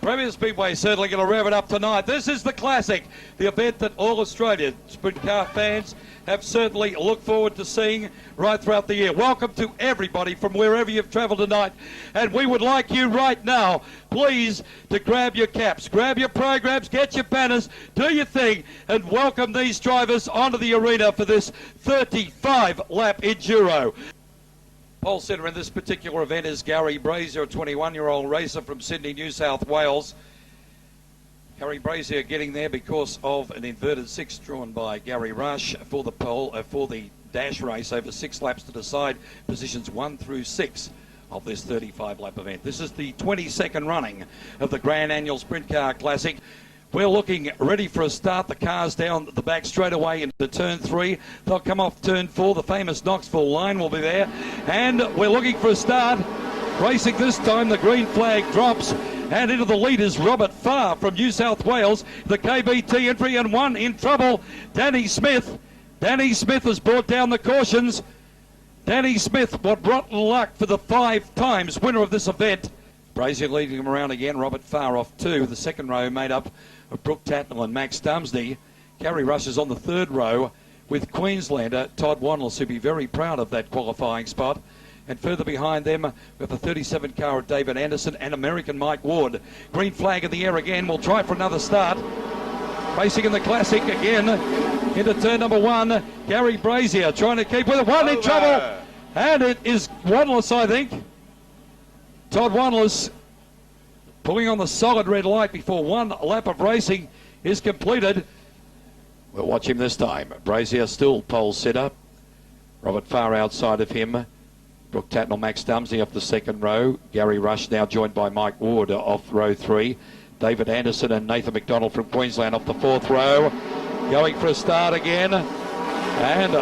Premier Speedway certainly going to rev it up tonight. This is the Classic, the event that all Australian sprint car fans have certainly looked forward to seeing right throughout the year. Welcome to everybody from wherever you've travelled tonight, and we would like you right now, please, to grab your caps, grab your programs, get your banners, do your thing, and welcome these drivers onto the arena for this 35-lap enduro. Pole sitter in this particular event is Gary Braier, a 21-year-old racer from Sydney, New South Wales. Gary Braier getting there because of an inverted six drawn by Gary Rush for the pole for the dash race over 6 laps to decide positions 1 through 6 of this 35-lap event. This is the 22nd running of the Grand Annual Sprint Car Classic. We're looking ready for a start. The cars down the back straight away into turn 3. They'll come off turn 4. The famous Knoxville line will be there. And we're looking for a start. Racing this time, the green flag drops. And into the lead is Robert Farr from New South Wales. The KBT entry and one in trouble. Danny Smith. Danny Smith has brought down the cautions. Danny Smith, what rotten luck for the 5 times winner of this event. Braier leading him around again. Robert Farr off 2. The second row made up of Brooke Tatnell and Max Dumsy. Gary Rush is on the 3rd row with Queenslander Todd Wanless, who'll be very proud of that qualifying spot. And further behind them, we have a 37 car of David Anderson and American Mike Ward. Green flag in the air again. We'll try for another start. Racing in the Classic again into turn number 1. Gary Braier trying to keep with it. One in trouble. And it is Wanless, I think. Todd Wanless pulling on the solid red light before 1 lap of racing is completed. We'll watch him this time. Braier still pole sitter. Robert Farr outside of him. Brooke Tatnell, Max Dumsy off the 2nd row. Gary Rush now joined by Mike Ward off row 3. David Anderson and Nathan McDonald from Queensland off the 4th row. Going for a start again. And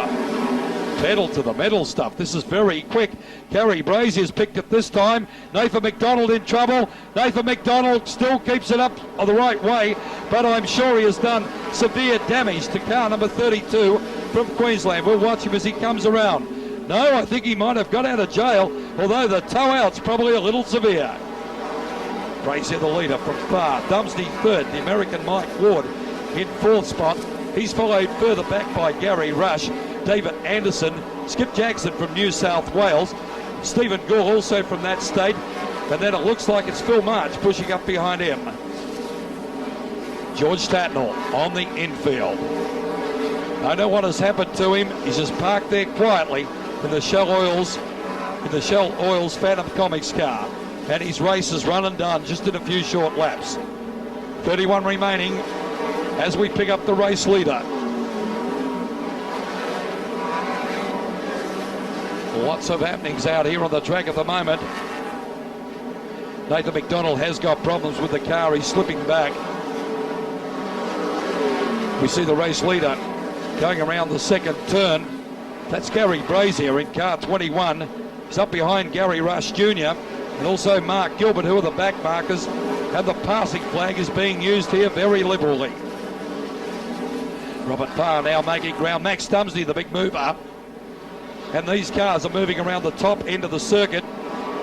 pedal to the metal stuff. This is very quick. Gary Braisier's picked it this time. Nathan McDonald in trouble. Nathan McDonald still keeps it up the right way, but I'm sure he has done severe damage to car number 32 from Queensland. We'll watch him as he comes around. No, I think he might have got out of jail, although the tow out's probably a little severe. Braier the leader from Farr. Dumsy 3rd. The American Mike Ward in 4th spot. He's followed further back by Gary Rush, David Anderson, Skip Jackson from New South Wales, Stephen Gore also from that state, and then it looks like it's Phil March pushing up behind him. George Tatnell on the infield. I know what has happened to him. He's just parked there quietly in the Shell Oils Phantom Comics car, and his race is run and done just in a few short laps. 31 remaining as we pick up the race leader. Lots of happenings out here on the track at the moment. Nathan McDonald has got problems with the car. He's slipping back. We see the race leader going around the 2nd turn. That's Gary Braier in car 21. He's up behind Gary Rush Jr. and also Mark Gilbert, who are the back markers. And the passing flag is being used here very liberally. Robert Farr now making ground. Max Dumsy, the big mover. And these cars are moving around the top end of the circuit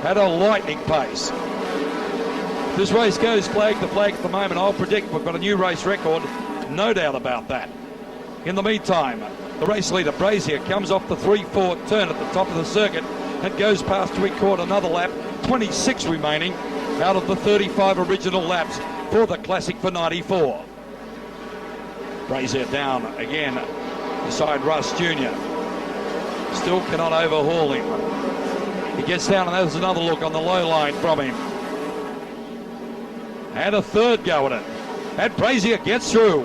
at a lightning pace. If this race goes flag to flag at the moment, I'll predict we've got a new race record, no doubt about that. In the meantime, the race leader Braier comes off the 3-4 turn at the top of the circuit and goes past to record another lap. 26 remaining out of the 35 original laps for the Classic for 94. Braier down again beside Russ Jr. Still cannot overhaul him. He gets down and there's another look on the low line from him. And a 3rd go at it. And Braier gets through.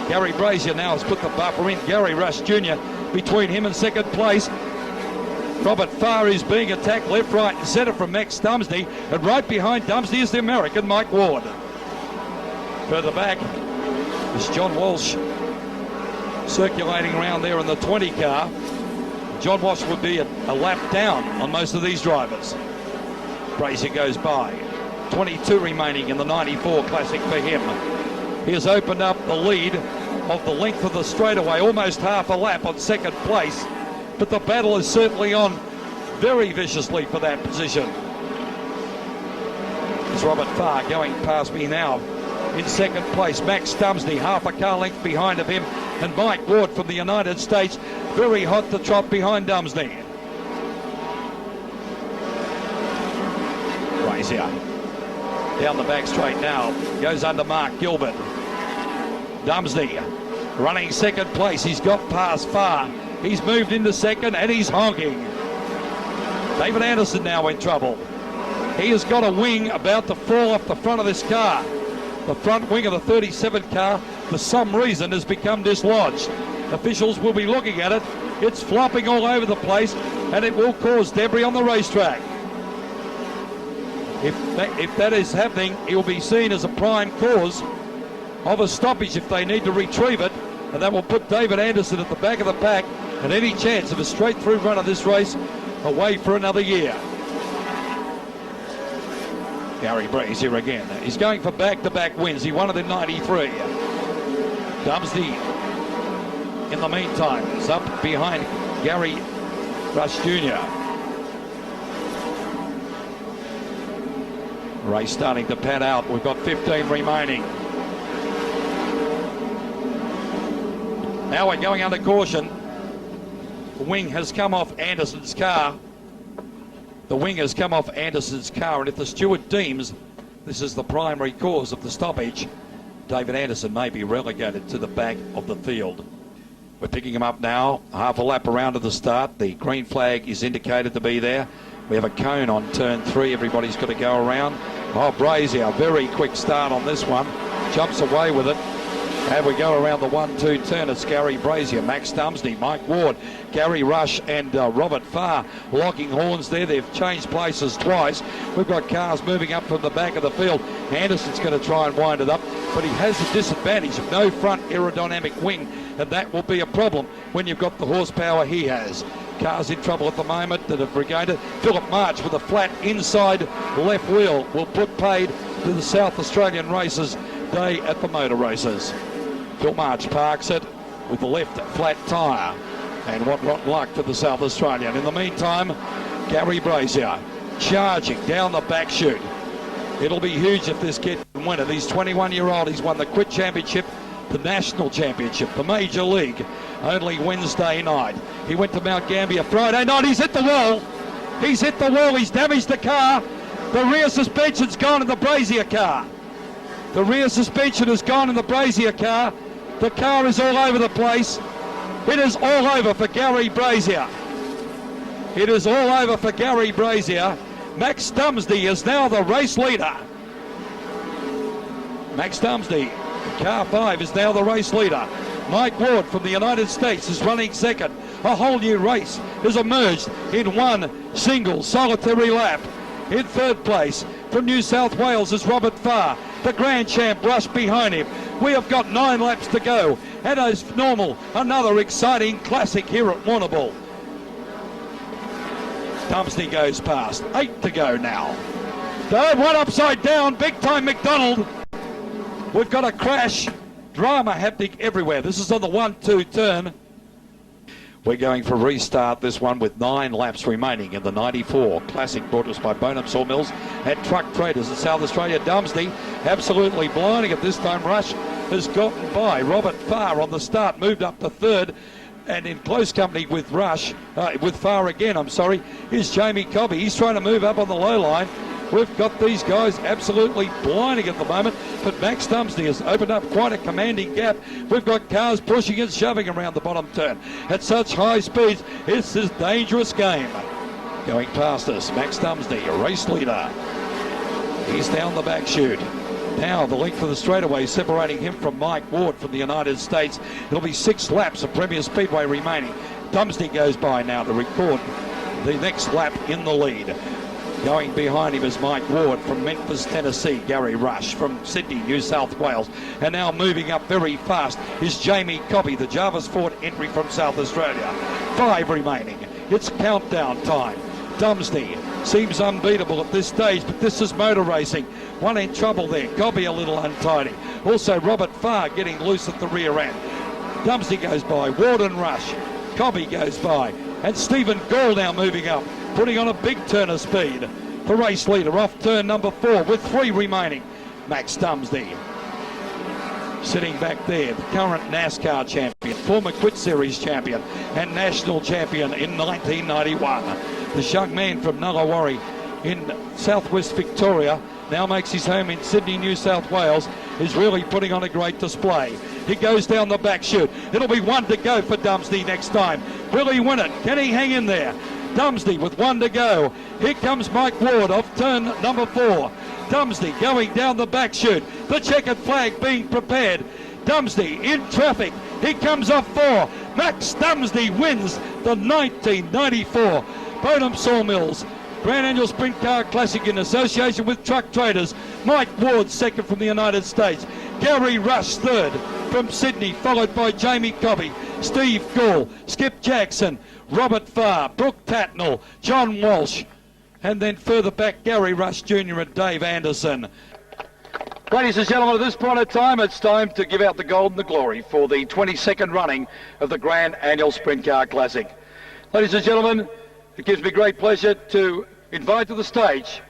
Gary Braier now has put the buffer in. Gary Rush Jr. between him and 2nd place. Robert Farr is being attacked left, right and centre from Max Dumsy. And right behind Dumsy is the American Mike Ward. Further back is John Walsh circulating around there in the 20 car. John Walsh would be a lap down on most of these drivers. Braier goes by. 22 remaining in the 94 Classic for him. He has opened up the lead of the length of the straightaway, almost half a lap on 2nd place. But the battle is certainly on very viciously for that position. Here's Robert Farr going past me now. In second place, Max Dumsy, half a car length behind of him, and Mike Ward from the United States, very hot to trot behind Dumsy. Braier down the back straight now, goes under Mark Gilbert. Dumsy running second place, he's got past Farr, he's moved into second and he's honking. David Anderson now in trouble. He has got a wing about to fall off the front of this car. The front wing of the 37 car, for some reason, has become dislodged. Officials will be looking at it. It's flopping all over the place, and it will cause debris on the racetrack. If that is happening, it will be seen as a prime cause of a stoppage if they need to retrieve it, and that will put David Anderson at the back of the pack and any chance of a straight-through run of this race away for another year. Gary Braier again. He's going for back-to-back wins. He won it in 93. Dumsy, in the meantime, is up behind Gary Rush Jr. Race starting to pad out. We've got 15 remaining. Now we're going under caution. The wing has come off Anderson's car. The wing has come off Anderson's car, and if the steward deems this is the primary cause of the stoppage, David Anderson may be relegated to the back of the field. We're picking him up now, half a lap around to the start. The green flag is indicated to be there. We have a cone on turn 3. Everybody's got to go around. Oh, Braier, very quick start on this one. Jumps away with it. And we go around the 1-2 turn. It's Gary Braier, Max Dumsy, Mike Ward, Gary Rush and Robert Farr locking horns there. They've changed places twice. We've got cars moving up from the back of the field. Anderson's going to try and wind it up, but he has the disadvantage of no front aerodynamic wing, and that will be a problem when you've got the horsepower he has. Cars in trouble at the moment that have regained it. Philip March with a flat inside left wheel will put paid to the South Australian Races Day at the motor races. Phil March parks it with the left flat tyre, and what rotten luck for the South Australian. In the meantime, Gary Braier charging down the back chute. It'll be huge if this kid can win it. He's 21-year-old. He's won the Quid Championship, the National Championship, the Major League, only Wednesday night. He went to Mount Gambier Friday night. He's hit the wall. He's hit the wall. He's damaged the car. The rear suspension's gone in the Braier car. The rear suspension has gone in the Braier car. The car is all over the place. It is all over for Gary Braier. It is all over for Gary Braier. Max Dumsy is now the race leader. Max Dumsy, car 5, is now the race leader. Mike Ward from the United States is running second. A whole new race has emerged in one single solitary lap. In third place from New South Wales is Robert Farr. The Grand Champ Rush behind him. We have got 9 laps to go. And as normal, another exciting classic here at Warrnambool. Dumsy goes past. 8 to go now. Third one upside down. Big time McDonald. We've got a crash. Drama happening everywhere. This is on the 1-2 turn. We're going for a restart this one with 9 laps remaining in the 94 Classic, brought to us by Bonham Sawmills and Truck Traders in South Australia. Dumsy absolutely blinding at this time. Rush has gotten by. Robert Farr on the start moved up to third, and in close company with Rush, with Farr again, I'm sorry, is Jamie Cobby. He's trying to move up on the low line. We've got these guys absolutely blinding at the moment, but Max Dumsy has opened up quite a commanding gap. We've got cars pushing and shoving around the bottom turn at such high speeds. It's a dangerous game. Going past us, Max Dumsy, a race leader. He's down the back chute. Now the length of the straightaway separating him from Mike Ward from the United States. It'll be 6 laps of Premier Speedway remaining. Dumsy goes by now to record the next lap in the lead. Going behind him is Mike Ward from Memphis, Tennessee. Gary Rush from Sydney, New South Wales. And now moving up very fast is Jamie Cobby, the Jarvis Ford entry from South Australia. 5 remaining. It's countdown time. Dumsy seems unbeatable at this stage, but this is motor racing. One in trouble there. Cobby a little untidy. Also Robert Farr getting loose at the rear end. Dumsy goes by. Ward and Rush. Cobby goes by. And Stephen Gall now moving up, putting on a big turn of speed. the race leader off turn number 4 with 3 remaining. Max Dumsy. Sitting back there, the current NASCAR champion, former Quit Series champion and national champion in 1991. This young man from Nullawarre in southwest Victoria now makes his home in Sydney, New South Wales, is really putting on a great display. He goes down the back chute. It'll be 1 to go for Dumsy next time. Will he win it? Can he hang in there? Dumsy with 1 to go. Here comes Mike Ward off turn number 4. Dumsy going down the back chute. The checkered flag being prepared. Dumsy in traffic. He comes off 4. Max Dumsy wins the 1994 Podium Sawmills Grand Annual Sprint Car Classic in association with Truck Traders. Mike Ward second from the United States. Gary Rush third from Sydney, followed by Jamie Cobby, Steve Gall, Skip Jackson, Robert Farr, Brooke Tatnell, John Walsh, and then further back Gary Rush Jr. and Dave Anderson. Ladies and gentlemen, at this point of time, it's time to give out the gold and the glory for the 22nd running of the Grand Annual Sprint Car Classic. Ladies and gentlemen, it gives me great pleasure to invite to the stage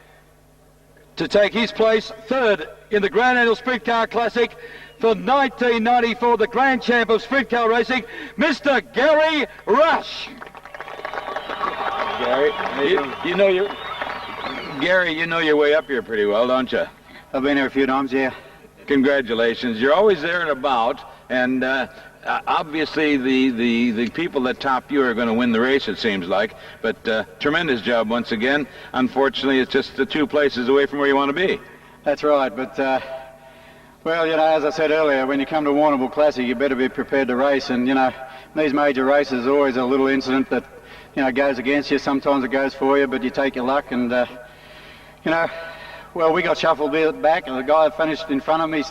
to take his place third in the Grand Annual Sprint Car Classic for 1994, the Grand Champ of Sprint Car Racing, Mr. Gary Rush. Gary, Gary, you know your way up here pretty well, don't you? I've been here a few times, yeah. Congratulations. You're always there and about, and obviously the people that top you are going to win the race, it seems like. But tremendous job once again. Unfortunately, it's just the 2 places away from where you want to be. That's right, but, well, you know, as I said earlier, when you come to Warrnambool Classic, you better be prepared to race. And, you know, these major races, there's always a little incident that, you know, goes against you. Sometimes it goes for you, but you take your luck. And, you know, well, we got shuffled back, and the guy that finished in front of me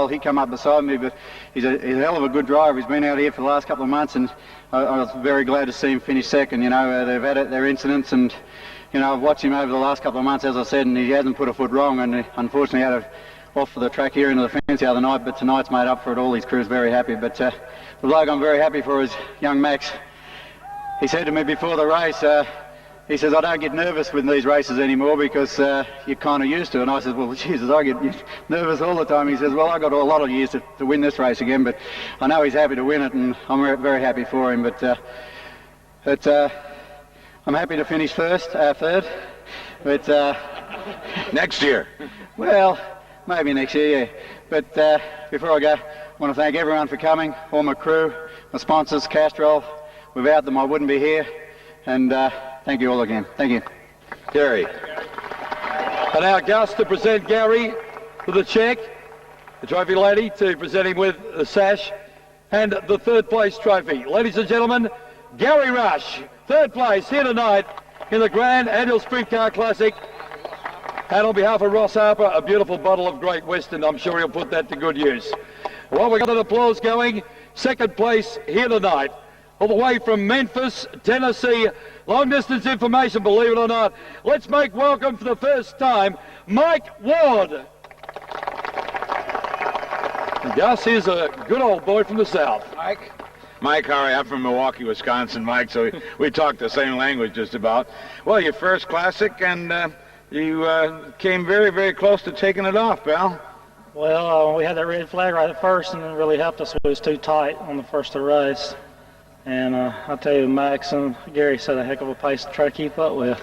he come up beside me, but he's a hell of a good driver. He's been out here for the last couple of months, and I was very glad to see him finish second. You know, they've had their incidents, and, you know, I've watched him over the last couple of months, as I said, and he hasn't put a foot wrong, and unfortunately had off for the track here into the fence the other night, but tonight's made up for it. All his crew's very happy, but the bloke I'm very happy for is young Max. He said to me before the race, he says, I don't get nervous with these races anymore because you're kind of used to it. And I said, well, Jesus, I get nervous all the time. He says, well, I got a lot of years to win this race again, but I know he's happy to win it, and I'm very happy for him. But I'm happy to finish third. But next year. Well, maybe next year, yeah. But before I go, I want to thank everyone for coming, all my crew, my sponsors, Castrol. Without them, I wouldn't be here. And thank you all again. Thank you. Gary. And now Gus to present Gary with the cheque, the trophy lady to present him with the sash and the 3rd place trophy. Ladies and gentlemen, Gary Rush, 3rd place here tonight in the Grand Annual Sprint Car Classic. And on behalf of Ross Harper, a beautiful bottle of Great Western. I'm sure he'll put that to good use. Well, we've got an applause going. 2nd place here tonight, all the way from Memphis, Tennessee. Long distance information, believe it or not. Let's make welcome for the first time, Mike Ward. And Gus, here's a good old boy from the South. Mike, how are you? I'm from Milwaukee, Wisconsin, Mike, so we talk the same language just about. Well, your first classic, and you came very, very close to taking it off, pal. Well, we had that red flag right at first, and it really helped us. It was too tight on the first of the race. And I'll tell you, Max and Gary set a heck of a pace to try to keep up with.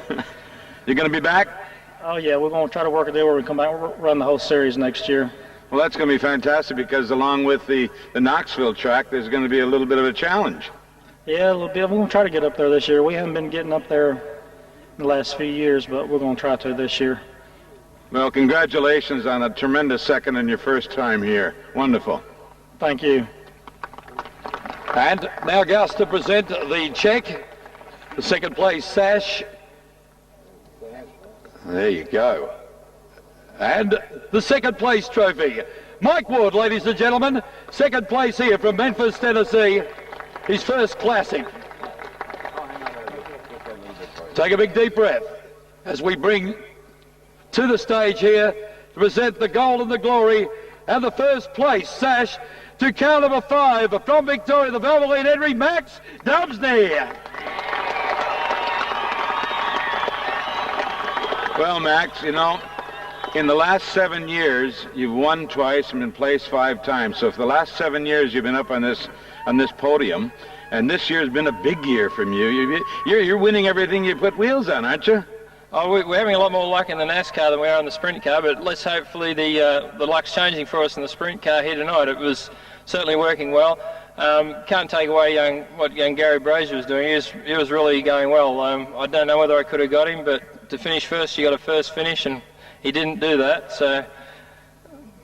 You're going to be back? Oh, yeah, we're going to try to work a deal where we come back and run the whole series next year. Well, that's going to be fantastic because along with the Knoxville track, there's going to be a little bit of a challenge. Yeah, a little bit. We're going to try to get up there this year. We haven't been getting up there in the last few years, but we're going to try to this year. Well, congratulations on a tremendous second in your first time here. Wonderful. Thank you. And now Gus to present the cheque, the 2nd place sash. There you go. And the 2nd place trophy. Mike Wood, ladies and gentlemen, 2nd place here from Memphis, Tennessee. His first classic. Take a big deep breath as we bring to the stage here to present the gold and the glory and the 1st place sash to car number 5 from Victoria, the Valvoline Henry, Max Dumsy. Well, Max, you know, in the last 7 years, you've won twice and been placed 5 times. So for the last 7 years, you've been up on this podium, and this year's been a big year from you. You're winning everything you put wheels on, aren't you? Oh, we're having a lot more luck in the NASCAR than we are in the sprint car, but let's hopefully the luck's changing for us in the sprint car here tonight. It was certainly working well. Can't take away what young Gary Braier was doing. He was really going well. I don't know whether I could have got him, but to finish first, you got a first finish, and he didn't do that, so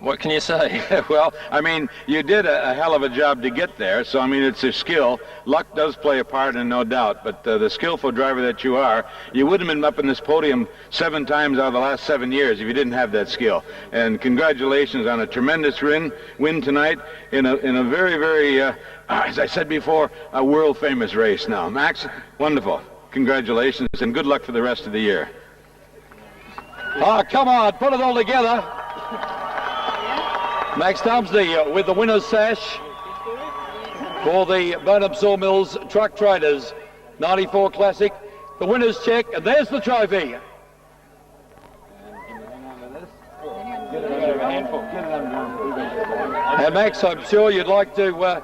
what can you say? Well, I mean, you did a hell of a job to get there, so I mean, it's a skill. Luck does play a part, and no doubt, but the skillful driver that you are, you wouldn't have been up in this podium 7 times out of the last 7 years if you didn't have that skill. And congratulations on a tremendous win tonight in a very, very, as I said before, a world-famous race now. Max, wonderful. Congratulations, and good luck for the rest of the year. Oh, come on, put it all together. Max Dumsy with the winner's sash for the Burnham Sawmills Truck Traders 94 Classic. The winner's check, and there's the trophy. And Max, I'm sure you'd like to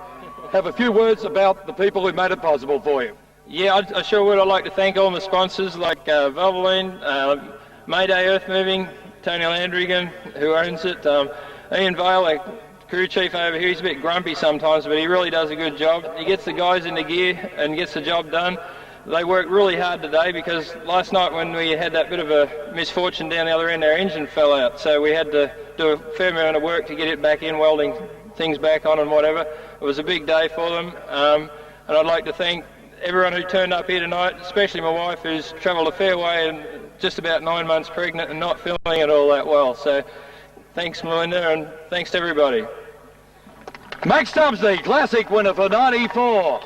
have a few words about the people who made it possible for you. Yeah, I sure would. I'd like to thank all my sponsors like Valvoline, Mayday Earth Moving, Tony Landrigan, who owns it, Ian Vale, our crew chief over here. He's a bit grumpy sometimes, but he really does a good job. He gets the guys into gear and gets the job done. They worked really hard today because last night when we had that bit of a misfortune down the other end, our engine fell out. So we had to do a fair amount of work to get it back in, welding things back on and whatever. It was a big day for them. And I'd like to thank everyone who turned up here tonight, especially my wife, who's travelled a fair way and just about 9 months pregnant and not feeling it all that well. So thanks, Melinda, and thanks to everybody. Max Dumsy, Classic winner for 94.